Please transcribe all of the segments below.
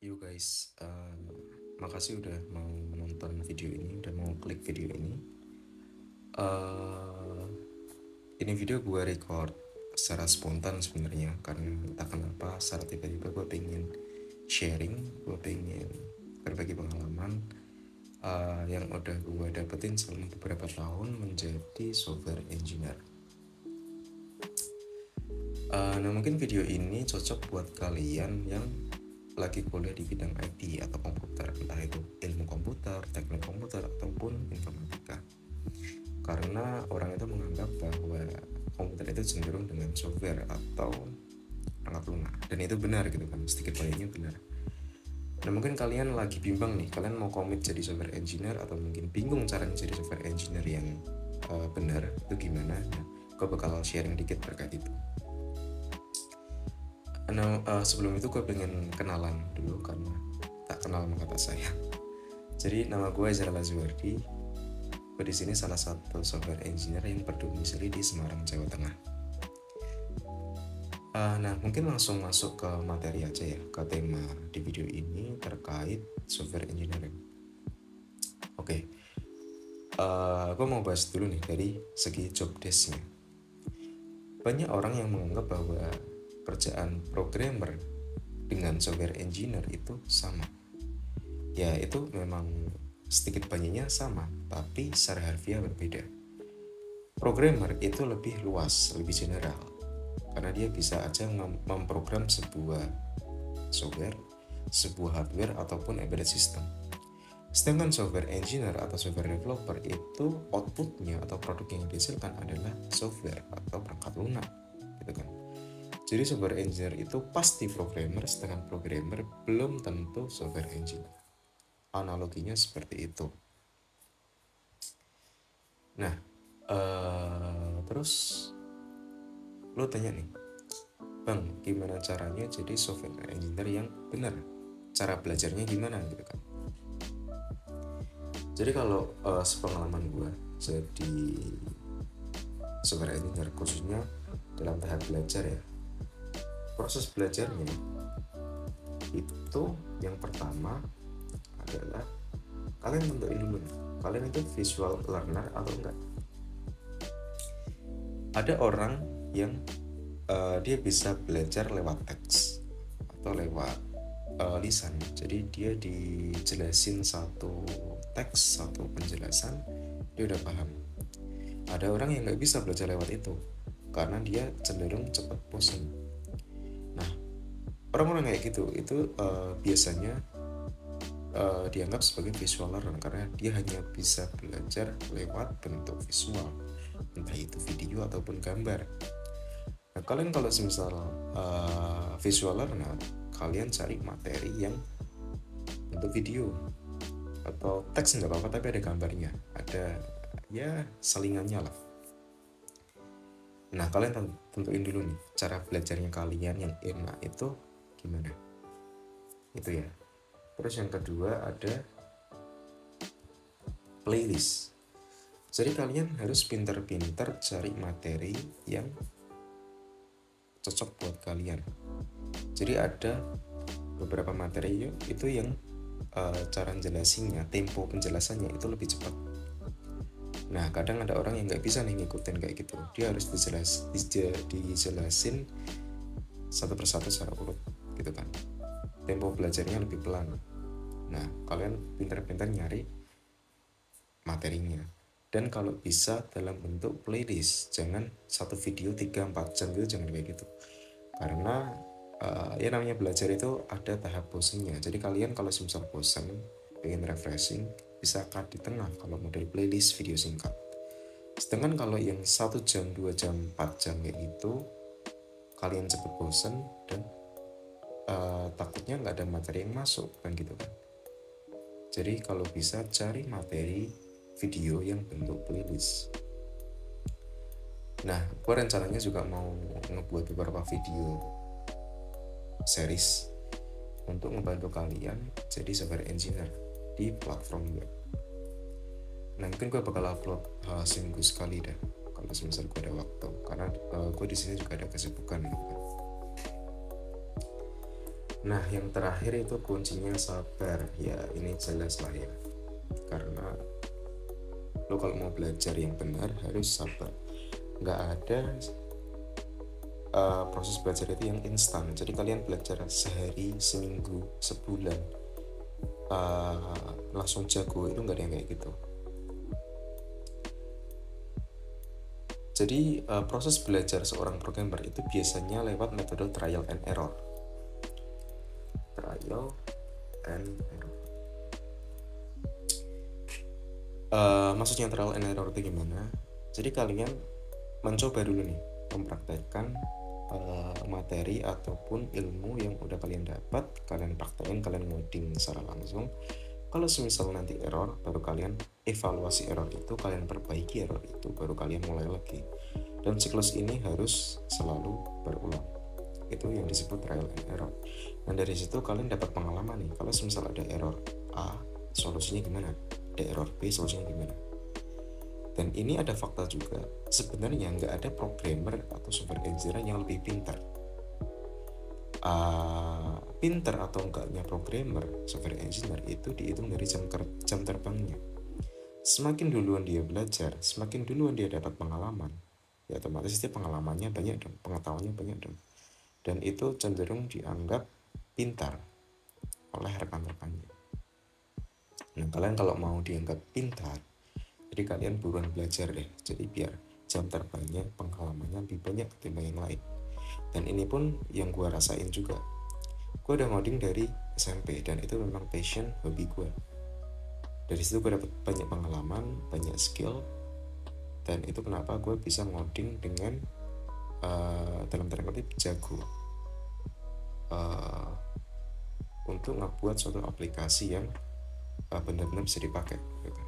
Yo guys, makasih udah mau menonton video ini, udah mau klik video ini. eh ini video gue record secara spontan sebenarnya, karena entah kenapa secara tiba-tiba gue pengen sharing, gue pengen berbagi pengalaman yang udah gue dapetin selama beberapa tahun menjadi software engineer. Nah mungkin video ini cocok buat kalian yang lagi kuliah di bidang IT atau komputer, entah itu ilmu komputer, teknik komputer, ataupun informatika. Karena orang itu menganggap bahwa komputer itu cenderung dengan software atau perangkat lunak, dan itu benar gitu kan, sedikit banyaknya benar. Nah mungkin kalian lagi bimbang nih, kalian mau komit jadi software engineer atau mungkin bingung cara jadi software engineer yang benar itu gimana. Nah, gue bakal sharing dikit terkait itu. Nah, sebelum itu gue pengen kenalan dulu karena tak kenal maka tak sayang. Jadi nama gue Azhar Lazuardi. Gue di sini salah satu software engineer yang berdomisili di Semarang, Jawa Tengah. Nah, mungkin langsung masuk ke materi aja ya, ke tema di video ini terkait software engineering. Oke, gue mau bahas dulu nih dari segi job desk-nya. Banyak orang yang menganggap bahwa kerjaan programmer dengan software engineer itu sama. Ya itu memang sedikit banyaknya sama, tapi secara harfiah berbeda. Programmer itu lebih luas, lebih general, karena dia bisa aja memprogram sebuah software, sebuah hardware, ataupun embedded system. Sedangkan software engineer atau software developer itu outputnya atau produk yang dihasilkan adalah software atau perangkat lunak, gitu kan. Jadi software engineer itu pasti programmer, sedangkan programmer belum tentu software engineer. Analoginya seperti itu. Nah, terus lo tanya nih, bang, gimana caranya jadi software engineer yang benar? Cara belajarnya gimana gitu kan? Jadi kalau sepengalaman gue jadi software engineer, khususnya dalam tahap belajar ya, proses belajarnya itu yang pertama adalah kalian tentuin dulu nih, kalian itu visual learner atau enggak. Ada orang yang dia bisa belajar lewat teks atau lewat lisan. Jadi dia dijelasin satu teks, satu penjelasan, dia udah paham. Ada orang yang nggak bisa belajar lewat itu karena dia cenderung cepat bosan. Nah, orang-orang kayak gitu itu biasanya dianggap sebagai visual learner karena dia hanya bisa belajar lewat bentuk visual, entah itu video ataupun gambar. Nah, kalian kalau misal visual learner, kalian cari materi yang bentuk video atau teks nggak apa-apa tapi ada gambarnya, ada ya selingannya lah. Nah, kalian tentuin dulu nih cara belajarnya kalian yang enak itu gimana. Itu ya. Terus yang kedua ada playlist. Jadi kalian harus pintar-pintar cari materi yang cocok buat kalian. Jadi ada beberapa materi itu yang cara jelasinnya, tempo penjelasannya itu lebih cepat. Nah kadang ada orang yang nggak bisa nih ngikutin kayak gitu, dia harus dijelasin satu persatu secara urut gitu kan, tempo belajarnya lebih pelan. Nah kalian pintar-pintar nyari materinya, dan kalau bisa dalam bentuk playlist, jangan satu video 3-4 jam gitu, jangan kayak gitu. Karena ya namanya belajar itu ada tahap bosannya. Jadi kalian kalau misal bosan pengen refreshing, bisa cut di tengah kalau model playlist video singkat. Sedangkan kalau yang 1 jam, 2 jam, 4 jam kayak gitu, kalian cepet bosan dan takutnya nggak ada materi yang masuk kan gitu kan. Jadi kalau bisa cari materi video yang bentuk playlist. Nah, gue rencananya juga mau ngebuat beberapa video series untuk ngebantu kalian jadi software engineer di platform web. Nah, mungkin gue bakal upload seminggu sekali deh kalau semisal gue ada waktu, karena gue di sini juga ada kesibukan. Nah, yang terakhir itu kuncinya sabar. Ya, ini jelas lah ya. Karena lo kalau mau belajar yang benar harus sabar. Nggak ada proses belajar itu yang instan. Jadi kalian belajar sehari, seminggu, sebulan, langsung jago, itu nggak ada yang kayak gitu. Jadi proses belajar seorang programmer itu biasanya lewat metode trial and error. Trial and error. Maksudnya trial and error itu gimana? Jadi kalian mencoba dulu nih, mempraktekkan materi ataupun ilmu yang udah kalian dapat, kalian praktekin, kalian ngoding secara langsung. Kalau semisal nanti error, baru kalian evaluasi error itu, kalian perbaiki error itu, baru kalian mulai lagi. Dan siklus ini harus selalu berulang. Itu yang disebut trial and error. Dan dari situ kalian dapat pengalaman nih, kalau semisal ada error A, solusinya gimana? Ada error B, solusinya gimana? Dan ini ada fakta juga, sebenarnya nggak ada programmer atau software engineer yang lebih pintar. Pintar atau enggaknya programmer, software engineer itu dihitung dari jam terbangnya. Semakin duluan dia belajar, semakin duluan dia dapat pengalaman, ya otomatis dia pengalamannya banyak dong, pengetahuannya banyak dong. Dan itu cenderung dianggap pintar oleh rekan-rekannya. Nah, kalian kalau mau dianggap pintar, jadi kalian buruan belajar deh. Jadi biar jam terbangnya, pengalamannya lebih banyak ketimbang yang lain. Dan ini pun yang gue rasain juga. Gue udah ngoding dari SMP dan itu memang passion, hobi gue. Dari situ gue dapet banyak pengalaman, banyak skill. Dan itu kenapa gue bisa ngoding dengan dalam tanda kutip jago untuk ngebuat suatu aplikasi yang benar-benar bisa dipakai gitu.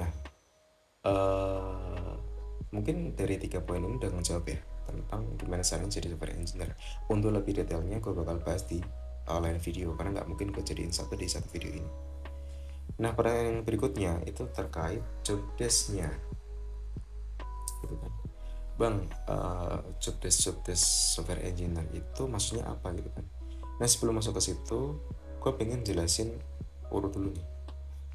Nah, mungkin dari 3 poin ini udah ngejawab ya tentang gimana caranya jadi software engineer. Untuk lebih detailnya gue bakal bahas di lain video karena nggak mungkin gue jadiin satu di satu video ini. Nah, pertanyaan yang berikutnya itu terkait job desk-nya gitu kan. Bang, job desk software engineer itu maksudnya apa gitu kan. Nah, sebelum masuk ke situ gue pengen jelasin urut dulu nih,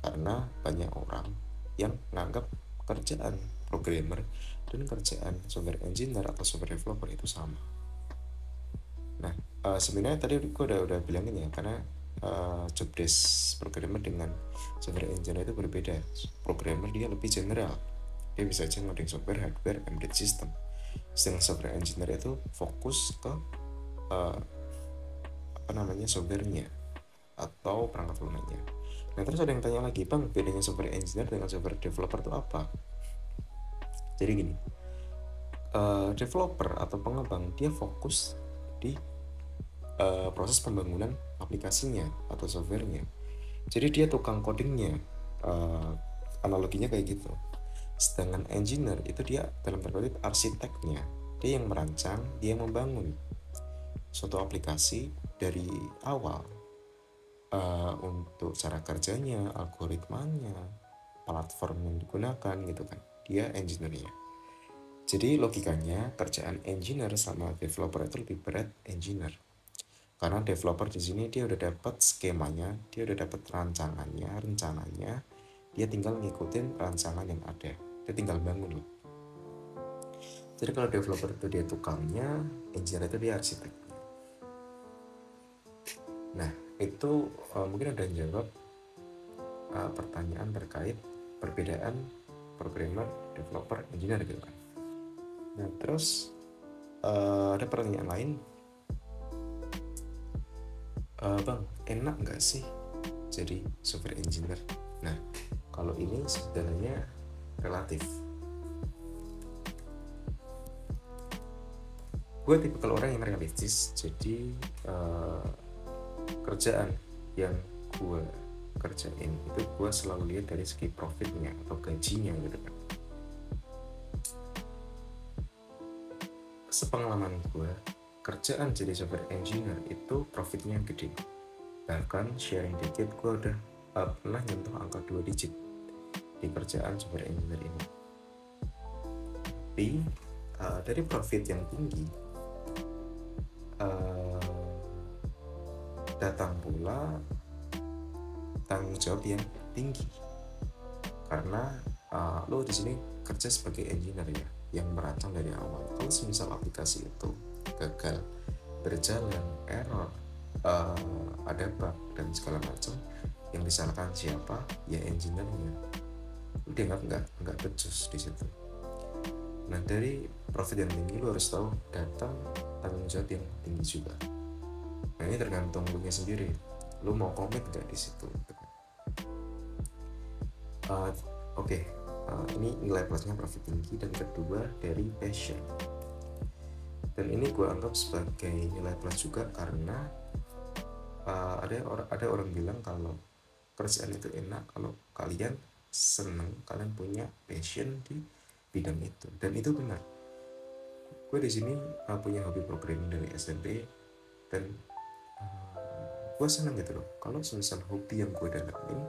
karena banyak orang yang nganggap kerjaan programmer dan kerjaan software engineer atau software developer itu sama. Nah, sebenarnya tadi gue udah bilangin ya, karena job desk programmer dengan software engineer itu berbeda. Programmer dia lebih general, dia bisa aja ngoding software, hardware, embedded system. Sedangkan software engineer itu fokus ke softwarenya atau perangkat lunaknya. Nah, terus ada yang tanya lagi, bang, bedanya software engineer dengan software developer itu apa? Jadi gini, developer atau pengembang dia fokus di proses pembangunan aplikasinya atau softwarenya. Jadi dia tukang codingnya, analoginya kayak gitu. Sedangkan engineer itu dia dalam tanda kutip arsiteknya, dia yang merancang, dia yang membangun suatu aplikasi dari awal, untuk cara kerjanya, algoritmanya, platform yang digunakan gitu kan, dia engineer-nya. Jadi logikanya kerjaan engineer sama developer itu lebih berat engineer, karena developer di sini dia udah dapat skemanya, dia udah dapat rencananya, dia tinggal ngikutin rancangan yang ada, dia tinggal bangun loh. Jadi kalau developer itu dia tukangnya, engineer itu dia arsitek. Nah, itu mungkin ada yang jawab pertanyaan terkait perbedaan programmer, developer, engineer gitu kan. Nah, terus ada pertanyaan lain, bang, enak nggak sih jadi software engineer? Nah, kalau ini sebenarnya relatif. Gue tipikal orang yang realistis, jadi kerjaan yang gue kerjain itu gue selalu lihat dari segi profitnya atau gajinya gitu kan. Sepengalaman gue, kerjaan jadi software engineer itu profitnya gede. Bahkan sharing dikit, gue udah pernah nyentuh angka 2 digit di kerjaan software engineer ini. Tapi dari profit yang tinggi, eh, datang pula tanggung jawab yang tinggi, karena lo di sini kerja sebagai engineer ya, yang merancang dari awal. Kalau semisal aplikasi itu gagal berjalan, error, ada bug dan segala macam, yang disalahkan siapa? Ya engineer-nya. Dia nggak becus di situ. Nah, dari profit yang tinggi lo harus tahu datang tanggung jawab yang tinggi juga. Nah, ini tergantung lo nya sendiri, lo mau komit nggak di situ. Oke, ini nilai plusnya profit tinggi, dan kedua dari passion. Dan ini gue anggap sebagai nilai plus juga, karena ada orang bilang kalau kerjaan itu enak kalau kalian seneng, kalian punya passion di bidang itu, dan itu benar. Gue di sini punya hobi programming dari SMP, dan gue seneng gitu loh kalau semisal hobi yang gue dalamin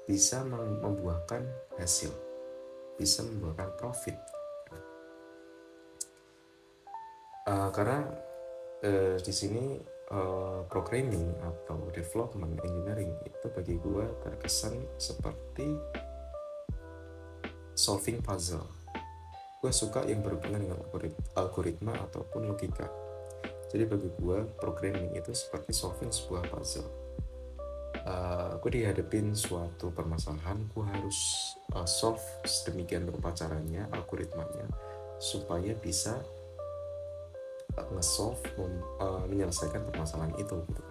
bisa membuahkan hasil, bisa membuahkan profit. Karena di sini programming atau development engineering itu bagi gue terkesan seperti solving puzzle. Gue suka yang berhubungan dengan algoritma ataupun logika. Jadi bagi gue programming itu seperti solving sebuah puzzle. Gue dihadapin suatu permasalahan, gue harus solve sedemikian rupa caranya, algoritmanya, supaya bisa nge-solve, menyelesaikan permasalahan itu gitu.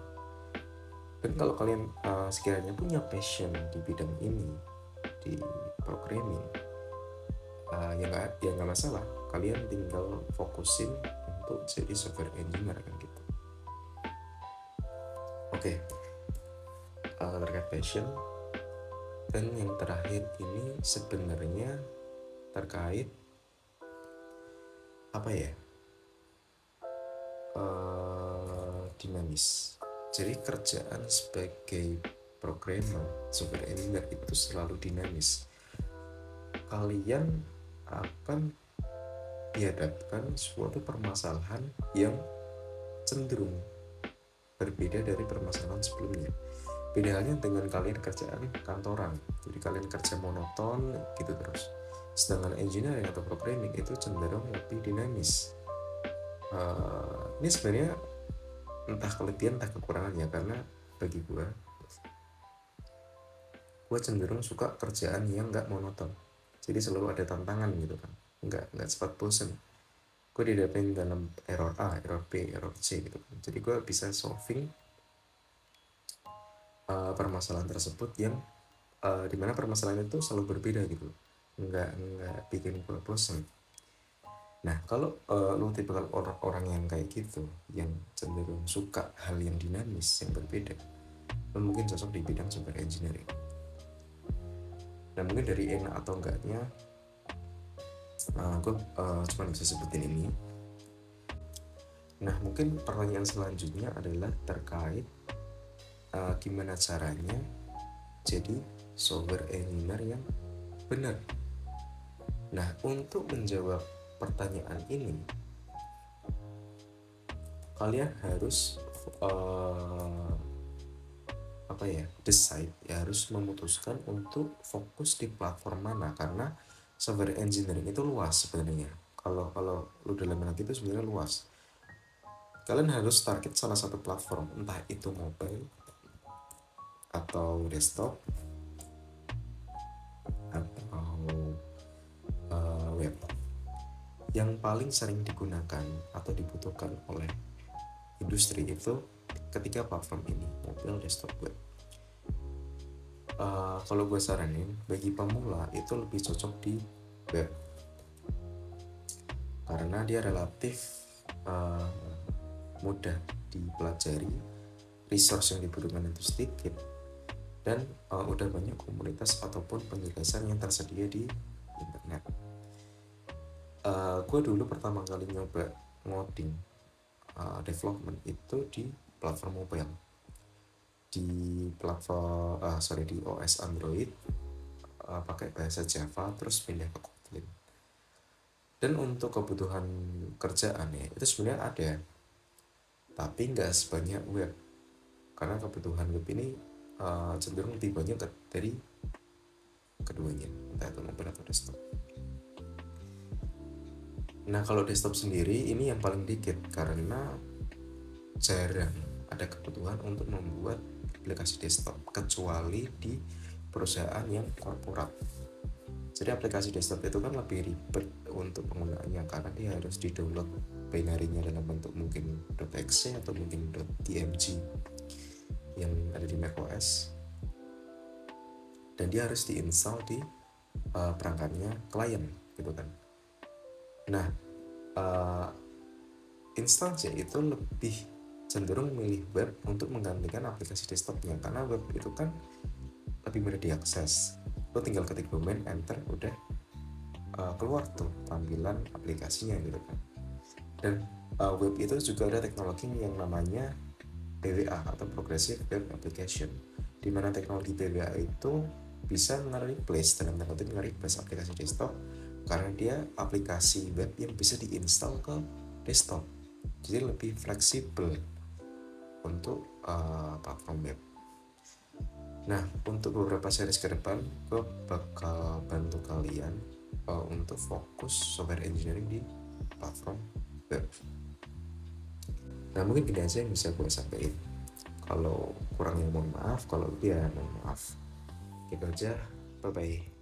Dan kalau kalian sekiranya punya passion di bidang ini, di programming, ya nggak masalah, kalian tinggal fokusin untuk jadi software engineer kan gitu. Oke, terkait passion. Dan yang terakhir ini sebenarnya terkait apa ya, dinamis. Jadi kerjaan sebagai programmer, software engineer itu selalu dinamis. Kalian akan dihadapkan suatu permasalahan yang cenderung berbeda dari permasalahan sebelumnya. Beda halnya dengan kalian kerjaan kantoran, jadi kalian kerja monoton gitu terus. Sedangkan engineering atau programming itu cenderung lebih dinamis. Ini sebenarnya entah kelebihan entah kekurangannya, karena bagi gue cenderung suka kerjaan yang nggak monoton, jadi selalu ada tantangan gitu kan, nggak cepat bosen. Gue didapin dalam error A, error B, error C gitu kan, jadi gue bisa solving permasalahan tersebut yang dimana permasalahan itu selalu berbeda gitu, nggak bikin gue bosen. Nah, kalau lo tipikal orang yang kayak gitu, yang cenderung suka hal yang dinamis, yang berbeda, lo mungkin cocok di bidang software engineering. Dan mungkin dari enak atau enggaknya, gue cuma bisa sebutin ini. Nah, mungkin pertanyaan selanjutnya adalah terkait gimana caranya jadi software engineer yang benar. Nah, untuk menjawab pertanyaan ini, kalian harus decide, ya harus memutuskan untuk fokus di platform mana, karena software engineering itu luas sebenarnya. Kalau lu dalam itu sebenarnya luas. Kalian harus target salah satu platform, entah itu mobile atau desktop atau web. Yang paling sering digunakan atau dibutuhkan oleh industri itu ketiga platform ini, mobile, desktop, web. Kalau gue saranin bagi pemula itu lebih cocok di web, karena dia relatif mudah dipelajari, resource yang dibutuhkan itu sedikit, dan udah banyak komunitas ataupun penjelasan yang tersedia di internet. Gue dulu pertama kali nyoba ngoding development itu di platform mobile, di platform di OS Android, pakai bahasa Java, terus pindah ke Kotlin. Dan untuk kebutuhan kerjaan ya itu sebenarnya ada, tapi nggak sebanyak web, karena kebutuhan web ini cenderung lebih banyak dari keduanya, entah itu mobile atau desktop. Nah kalau desktop sendiri ini yang paling dikit, karena jarang ada kebutuhan untuk membuat aplikasi desktop kecuali di perusahaan yang korporat. Jadi aplikasi desktop itu kan lebih ribet untuk penggunaannya, karena dia harus di-download binary-nya dalam bentuk mungkin .exe atau mungkin .dmg yang ada di macOS, dan dia harus diinstal di perangkatnya klien gitu kan. Nah instansi itu lebih cenderung memilih web untuk menggantikan aplikasi desktopnya, karena web itu kan lebih mudah diakses. Lo tinggal ketik domain, enter, udah keluar tuh tampilan aplikasinya gitu kan. Dan web itu juga ada teknologi yang namanya PWA atau Progressive Web Application, di mana teknologi PWA itu bisa nge-replace, dalam tanda kutip nge-replace aplikasi desktop, karena dia aplikasi web yang bisa diinstal ke desktop, jadi lebih fleksibel untuk platform web. Nah untuk beberapa series ke depan gue bakal bantu kalian untuk fokus software engineering di platform web. Nah mungkin gini aja yang bisa gue sampaikan. Kalau kurang ya mohon maaf, kalau lebih ya mohon maaf. Gitu aja, bye bye.